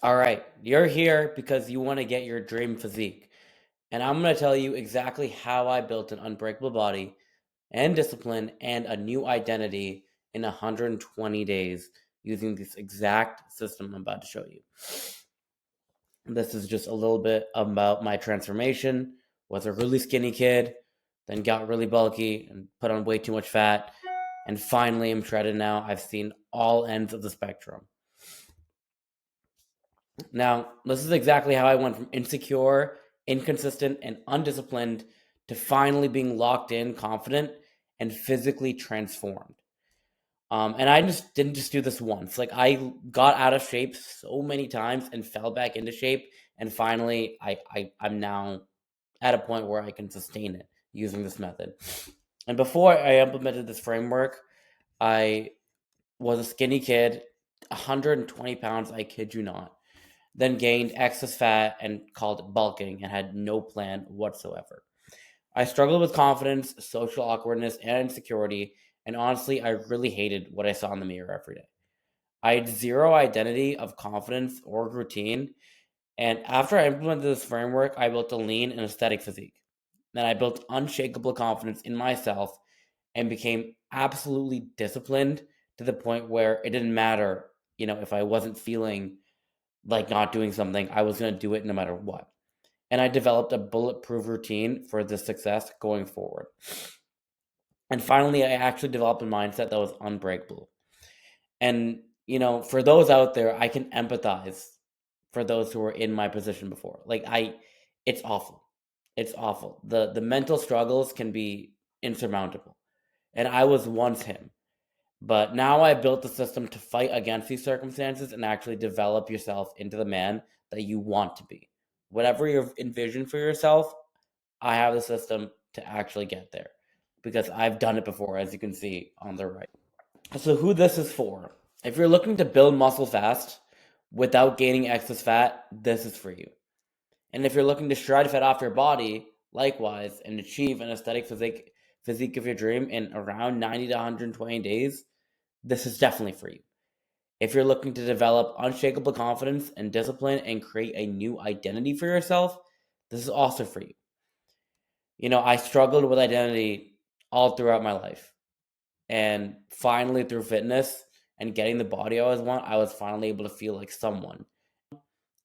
All right, you're here because you want to get your dream physique. And I'm going to tell you exactly how I built an unbreakable body and discipline and a new identity in 120 days using this exact system I'm about to show you. This is just a little bit about my transformation. Was a really skinny kid, then got really bulky and put on way too much fat, and finally I'm shredded now. I've seen all ends of the spectrum. Now, this is exactly how I went from insecure, inconsistent, and undisciplined to finally being locked in, confident, and physically transformed. And I just didn't just do this once. Like I got out of shape so many times and fell back into shape, and finally, I'm now at a point where I can sustain it using this method. And before I implemented this framework, I was a skinny kid, 120 pounds. I kid you not, then gained excess fat and called it bulking and had no plan whatsoever. I struggled with confidence, social awkwardness, and insecurity, and honestly, I really hated what I saw in the mirror every day. I had zero identity of confidence or routine, and after I implemented this framework, I built a lean and aesthetic physique. Then I built unshakable confidence in myself and became absolutely disciplined to the point where it didn't matter, if I wasn't feeling like not doing something, I was going to do it no matter what. And I developed a bulletproof routine for this success going forward. And finally, I actually developed a mindset that was unbreakable. And, for those out there, I can empathize for those who were in my position before. It's awful. It's awful. The mental struggles can be insurmountable. And I was once him. But now I built the system to fight against these circumstances and actually develop yourself into the man that you want to be. Whatever you envision for yourself, I have the system to actually get there because I've done it before, as you can see on the right. So, who this is for? If you're looking to build muscle fast without gaining excess fat, this is for you. And if you're looking to shred fat off your body, likewise, and achieve an aesthetic physique of your dream in around 90 to 120 days, this is definitely for you. If you're looking to develop unshakable confidence and discipline and create a new identity for yourself, this is also for you. I struggled with identity all throughout my life. And finally, through fitness and getting the body I always want, I was finally able to feel like someone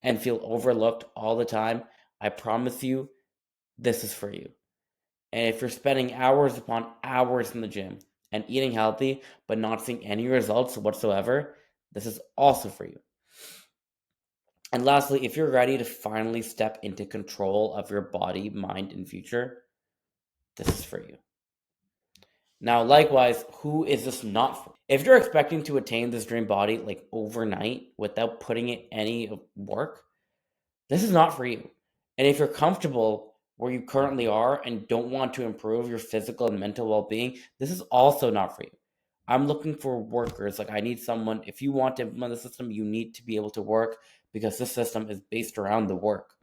and feel overlooked all the time. I promise you, this is for you. And if you're spending hours upon hours in the gym and eating healthy, but not seeing any results whatsoever, this is also for you. And lastly, if you're ready to finally step into control of your body, mind, and future, this is for you. Now, likewise, who is this not for? If you're expecting to attain this dream body like overnight without putting in any work, this is not for you. And if you're comfortable where you currently are and don't want to improve your physical and mental well being, this is also not for you. I'm looking for workers. Like, I need someone. If you want to implement the system, you need to be able to work because this system is based around the work.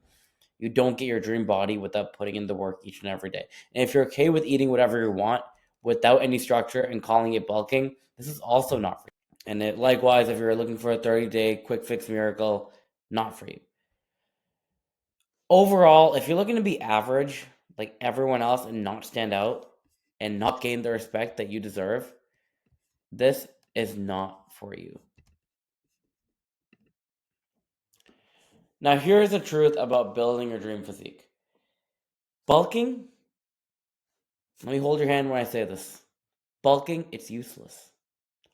You don't get your dream body without putting in the work each and every day. And if you're okay with eating whatever you want without any structure and calling it bulking, this is also not for you. And likewise, if you're looking for a 30-day quick fix miracle, not for you. Overall, if you're looking to be average like everyone else and not stand out and not gain the respect that you deserve, this is not for you. Now, here's the truth about building your dream physique. Bulking, let me hold your hand when I say this. Bulking, it's useless.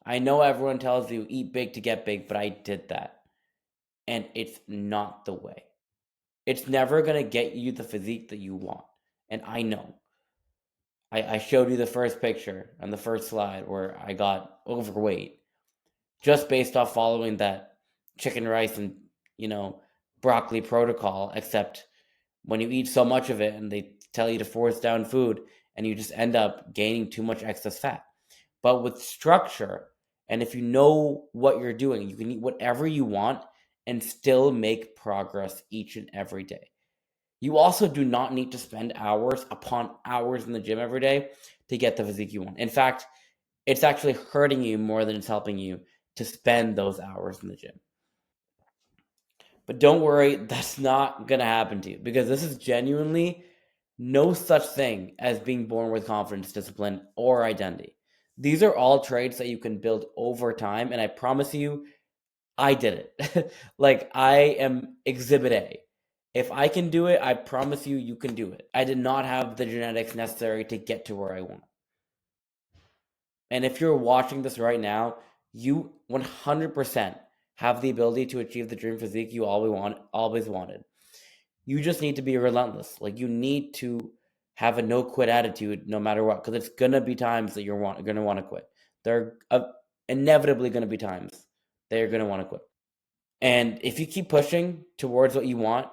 I know everyone tells you eat big to get big, but I did that. And it's not the way. It's never going to get you the physique that you want. And I know. I showed you the first picture on the first slide where I got overweight just based off following that chicken rice and, broccoli protocol, except when you eat so much of it and they tell you to force down food and you just end up gaining too much excess fat. But with structure, and if you know what you're doing, you can eat whatever you want and still make progress each and every day. You also do not need to spend hours upon hours in the gym every day to get the physique you want. In fact, it's actually hurting you more than it's helping you to spend those hours in the gym. But don't worry, that's not going to happen to you, because this is genuinely no such thing as being born with confidence, discipline, or identity. These are all traits that you can build over time, and I promise you, I did it. Like, I am exhibit A. If I can do it, I promise you, you can do it. I did not have the genetics necessary to get to where I want. And if you're watching this right now, you 100% have the ability to achieve the dream physique you always wanted. You just need to be relentless. Like, you need to have a no quit attitude no matter what, because it's gonna be times that you're gonna want to quit. There are inevitably gonna be times that you're gonna want to quit. And if you keep pushing towards what you want,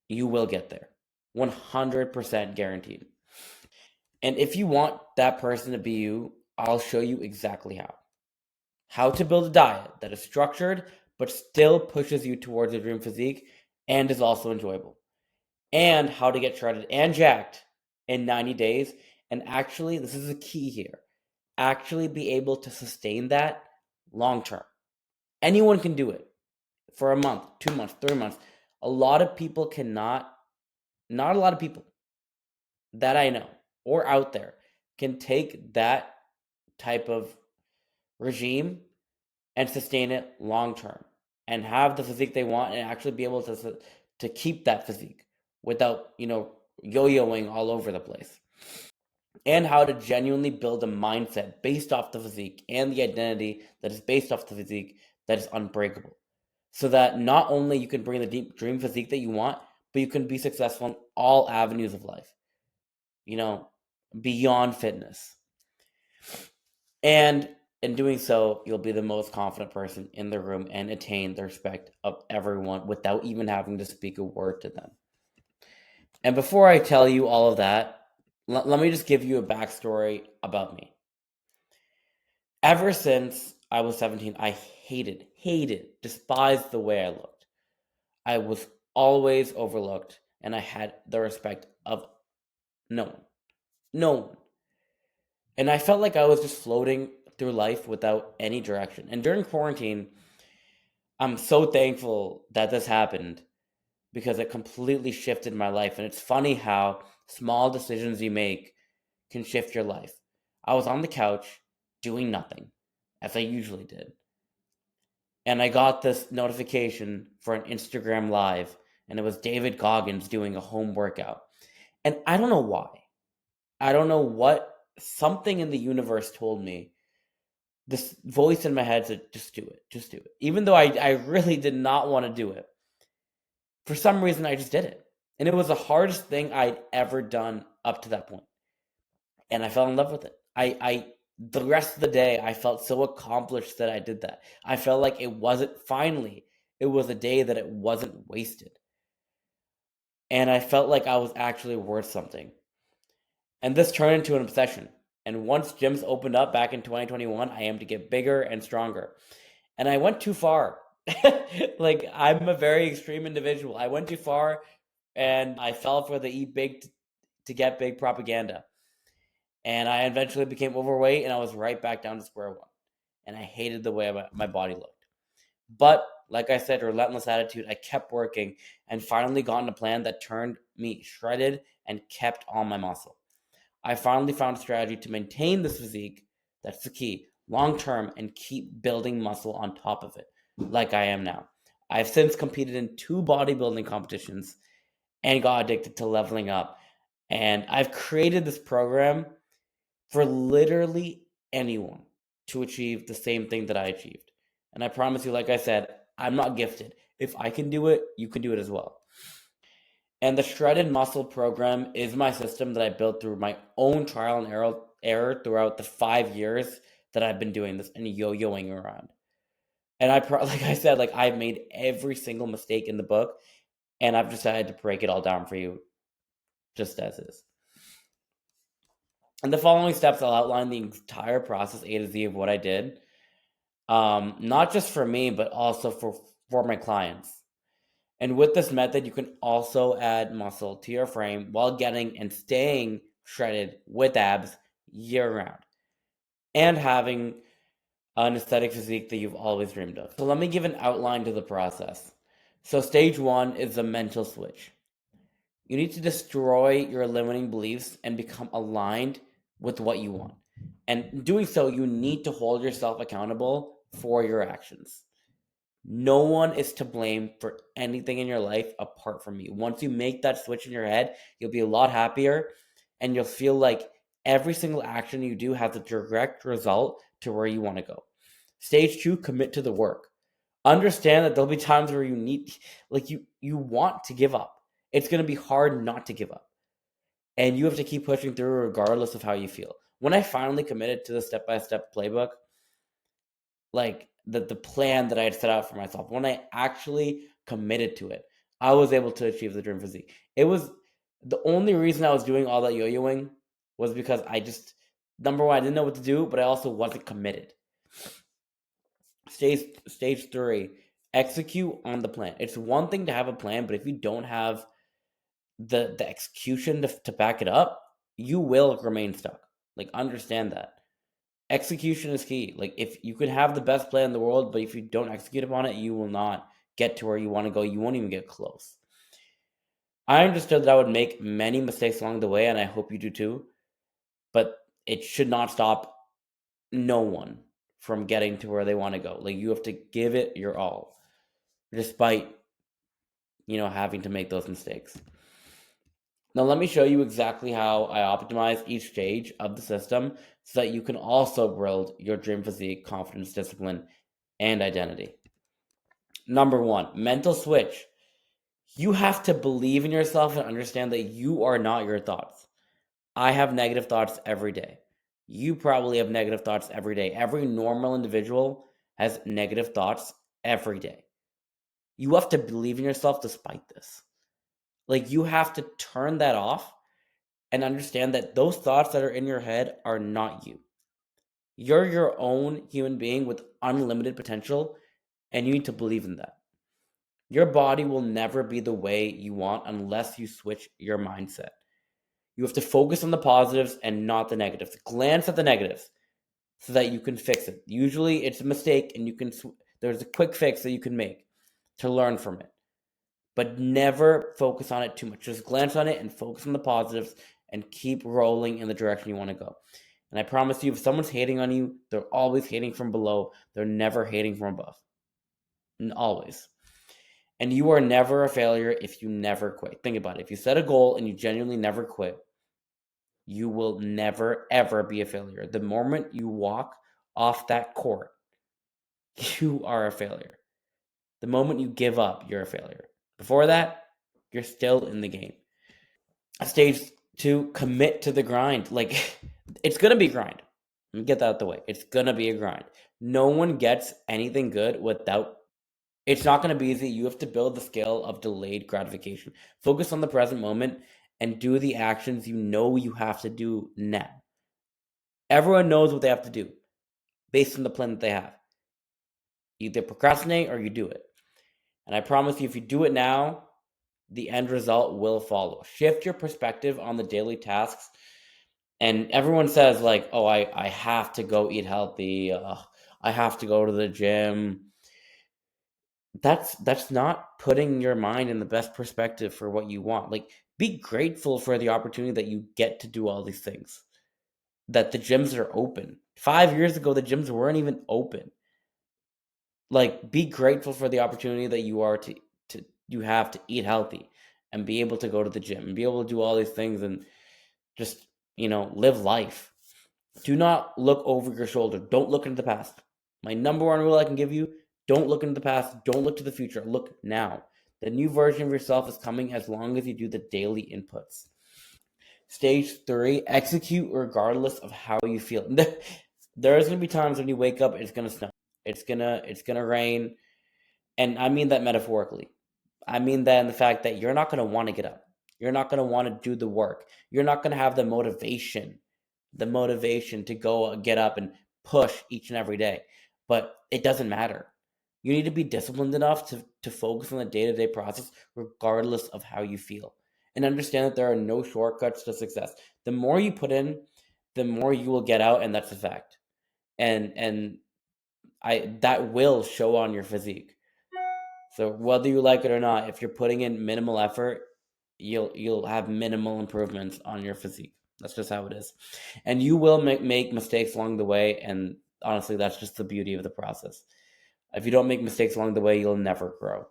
you will get there. 100% guaranteed. And if you want that person to be you, I'll show you exactly how. How to build a diet that is structured but still pushes you towards a dream physique and is also enjoyable. And how to get shredded and jacked in 90 days. And actually, this is the key here, actually be able to sustain that long term. Anyone can do it for a month, 2 months, 3 months. A lot of people cannot, not a lot of people that I know or out there can take that type of regime and sustain it long term and have the physique they want and actually be able to keep that physique without, yo-yoing all over the place. And how to genuinely build a mindset based off the physique and the identity that is based off the physique that is unbreakable. So that not only you can bring the deep dream physique that you want, but you can be successful in all avenues of life, beyond fitness. And in doing so, you'll be the most confident person in the room and attain the respect of everyone without even having to speak a word to them. And before I tell you all of that, let me just give you a backstory about me. Ever since I was 17, I hated, despised the way I looked. I was always overlooked, and I had the respect of no one. No one. And I felt like I was just floating through life without any direction. And during quarantine, I'm so thankful that this happened because it completely shifted my life. And it's funny how small decisions you make can shift your life. I was on the couch doing nothing, as I usually did. And I got this notification for an Instagram Live, and it was David Goggins doing a home workout. And I don't know why. I don't know what, something in the universe told me. This voice in my head said, just do it, just do it. Even though I really did not want to do it. For some reason, I just did it. And it was the hardest thing I'd ever done up to that point. And I fell in love with it. The rest of the day, I felt so accomplished that I did that. I felt like it was a day that it wasn't wasted. And I felt like I was actually worth something. And this turned into an obsession. And once gyms opened up back in 2021, I aimed to get bigger and stronger. And I went too far. Like, I'm a very extreme individual. I went too far and I fell for the eat big to get big propaganda. And I eventually became overweight and I was right back down to square one. And I hated the way my body looked. But like I said, relentless attitude, I kept working and finally got on a plan that turned me shredded and kept all my muscle. I finally found a strategy to maintain this physique, that's the key, long term, and keep building muscle on top of it, like I am now. I've since competed in 2 bodybuilding competitions and got addicted to leveling up. And I've created this program for literally anyone to achieve the same thing that I achieved. And I promise you, like I said, I'm not gifted. If I can do it, you can do it as well. And the Shredded Muscle program is my system that I built through my own trial and error throughout the 5 years that I've been doing this and yo-yoing around. And like I said, like, I've made every single mistake in the book, and I've decided to break it all down for you, just as is. In the following steps, I'll outline the entire process A to Z of what I did, not just for me, but also for my clients. And with this method, you can also add muscle to your frame while getting and staying shredded with abs year round and having an aesthetic physique that you've always dreamed of. So let me give an outline to the process. So, stage one is the mental switch. You need to destroy your limiting beliefs and become aligned with what you want. And doing so, you need to hold yourself accountable for your actions. No one is to blame for anything in your life apart from you. Once you make that switch in your head, you'll be a lot happier and you'll feel like every single action you do has a direct result to where you want to go. Stage two, commit to the work. Understand that there'll be times where you need, like, you want to give up. It's going to be hard not to give up. And you have to keep pushing through regardless of how you feel. When I finally committed to the step-by-step playbook, like the plan that I had set out for myself, when I actually committed to it, I was able to achieve the dream physique. It was the only reason I was doing all that yo-yoing was because I just, number one, I didn't know what to do, but I also wasn't committed. Stage three, execute on the plan. It's one thing to have a plan, but if you don't have the execution to back it up, you will remain stuck. Like, understand that. Execution is key. Like, if you could have the best plan in the world, but if you don't execute upon it, you will not get to where you want to go. You won't even get close. I understood that I would make many mistakes along the way, and I hope you do too. But it should not stop no one from getting to where they want to go. Like, you have to give it your all, despite having to make those mistakes. Now, let me show you exactly how I optimize each stage of the system so that you can also build your dream physique, confidence, discipline, and identity. Number one, mental switch. You have to believe in yourself and understand that you are not your thoughts. I have negative thoughts every day. You probably have negative thoughts every day. Every normal individual has negative thoughts every day. You have to believe in yourself despite this. Like, you have to turn that off and understand that those thoughts that are in your head are not you. You're your own human being with unlimited potential, and you need to believe in that. Your body will never be the way you want unless you switch your mindset. You have to focus on the positives and not the negatives. Glance at the negatives so that you can fix it. Usually it's a mistake and there's a quick fix that you can make to learn from it. But never focus on it too much. Just glance on it and focus on the positives and keep rolling in the direction you want to go. And I promise you, if someone's hating on you, they're always hating from below. They're never hating from above. And always. And you are never a failure if you never quit. Think about it. If you set a goal and you genuinely never quit, you will never, ever be a failure. The moment you walk off that court, you are a failure. The moment you give up, you're a failure. Before that, you're still in the game. Stage two, commit to the grind. Like, it's going to be a grind. Let me get that out the way. It's going to be a grind. No one gets anything good without. It's not going to be easy. You have to build the skill of delayed gratification. Focus on the present moment and do the actions you know you have to do now. Everyone knows what they have to do based on the plan that they have. You either procrastinate or you do it. And I promise you, if you do it now, the end result will follow. Shift your perspective on the daily tasks. And everyone says, like, oh, I have to go eat healthy. I have to go to the gym. That's not putting your mind in the best perspective for what you want. Like, be grateful for the opportunity that you get to do all these things. That the gyms are open. 5 years ago, the gyms weren't even open. Like, be grateful for the opportunity that you have to eat healthy and be able to go to the gym and be able to do all these things and just live life. Do not look over your shoulder. Don't look into the past. My number one rule I can give you: don't look into the past. Don't look to the future. Look now. The new version of yourself is coming as long as you do the daily inputs. Stage three, execute regardless of how you feel. There's gonna be times when you wake up, it's gonna snow. It's gonna rain. And I mean that metaphorically. I mean that in the fact that you're not gonna want to get up. You're not gonna want to do the work. You're not gonna have the motivation to go get up and push each and every day. But it doesn't matter. You need to be disciplined enough to focus on the day-to-day process regardless of how you feel. And understand that there are no shortcuts to success. The more you put in, the more you will get out, and that's a fact. And I that will show on your physique. So whether you like it or not, if you're putting in minimal effort, you'll have minimal improvements on your physique. That's just how it is. And you will make mistakes along the way, and honestly, that's just the beauty of the process. If you don't make mistakes along the way, you'll never grow.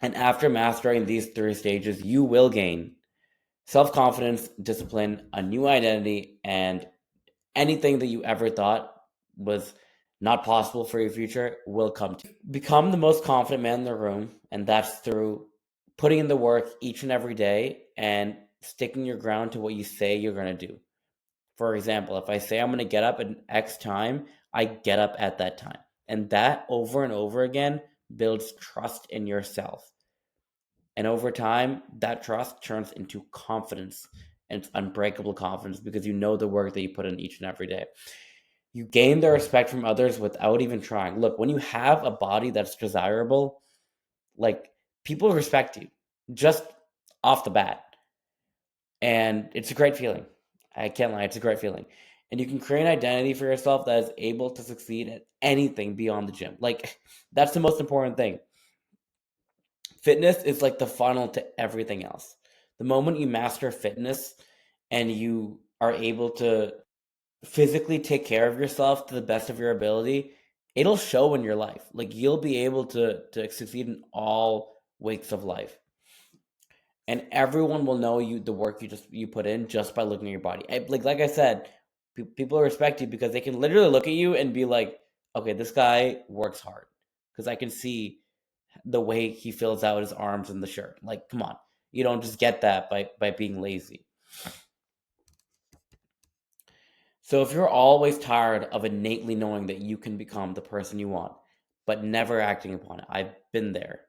And after mastering these three stages, you will gain self-confidence, discipline, a new identity, and anything that you ever thought was not possible for your future will come to you. Become the most confident man in the room, and that's through putting in the work each and every day and sticking your ground to what you say you're going to do. For example, if I say I'm going to get up at X time, I get up at that time. And that over and over again builds trust in yourself. And over time, that trust turns into confidence, and it's unbreakable confidence because you know the work that you put in each and every day. You gain the respect from others without even trying. Look, when you have a body that's desirable, like, people respect you just off the bat. And it's a great feeling. I can't lie, it's a great feeling. And you can create an identity for yourself that is able to succeed at anything beyond the gym. Like, that's the most important thing. Fitness is like the funnel to everything else. The moment you master fitness and you are able to physically take care of yourself to the best of your ability, it'll show in your life. Like, you'll be able to succeed in all wakes of life. And everyone will know you, the work you put in, just by looking at your body. Like I said, people respect you because they can literally look at you and be like, okay, this guy works hard, because I can see the way he fills out his arms in the shirt. Like, come on, you don't just get that by being lazy. So if you're always tired of innately knowing that you can become the person you want, but never acting upon it, I've been there.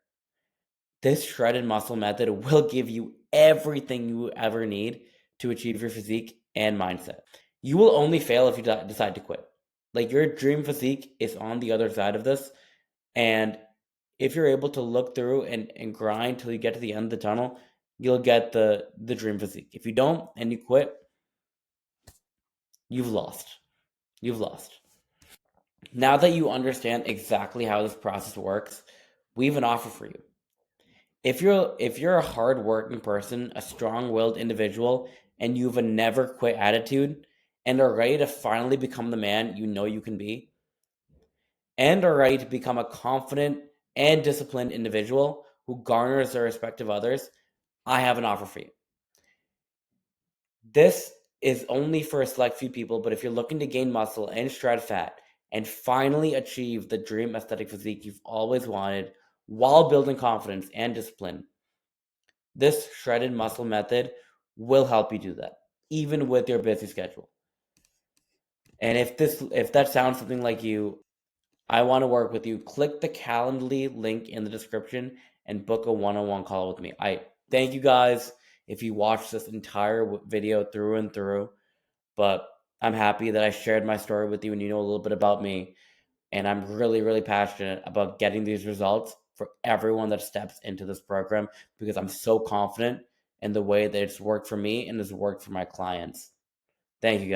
This shredded muscle method will give you everything you ever need to achieve your physique and mindset. You will only fail if you decide to quit. Like, your dream physique is on the other side of this. And if you're able to look through and grind till you get to the end of the tunnel, you'll get the dream physique. If you don't and you quit, you've lost. You've lost. Now that you understand exactly how this process works, we have an offer for you. If you're a hardworking person, a strong-willed individual, and you have a never quit attitude, and are ready to finally become the man you know you can be, and are ready to become a confident and disciplined individual who garners the respect of others, I have an offer for you. This is only for a select few people, but if you're looking to gain muscle and shred fat and finally achieve the dream aesthetic physique you've always wanted while building confidence and discipline, this shredded muscle method will help you do that, even with your busy schedule. And if that sounds something like you, I want to work with you. Click the Calendly link in the description and book a one-on-one call with me. I thank you guys if you watched this entire video through and through, but I'm happy that I shared my story with you and you know a little bit about me. And I'm really, really passionate about getting these results for everyone that steps into this program, because I'm so confident in the way that it's worked for me and has worked for my clients. Thank you, guys.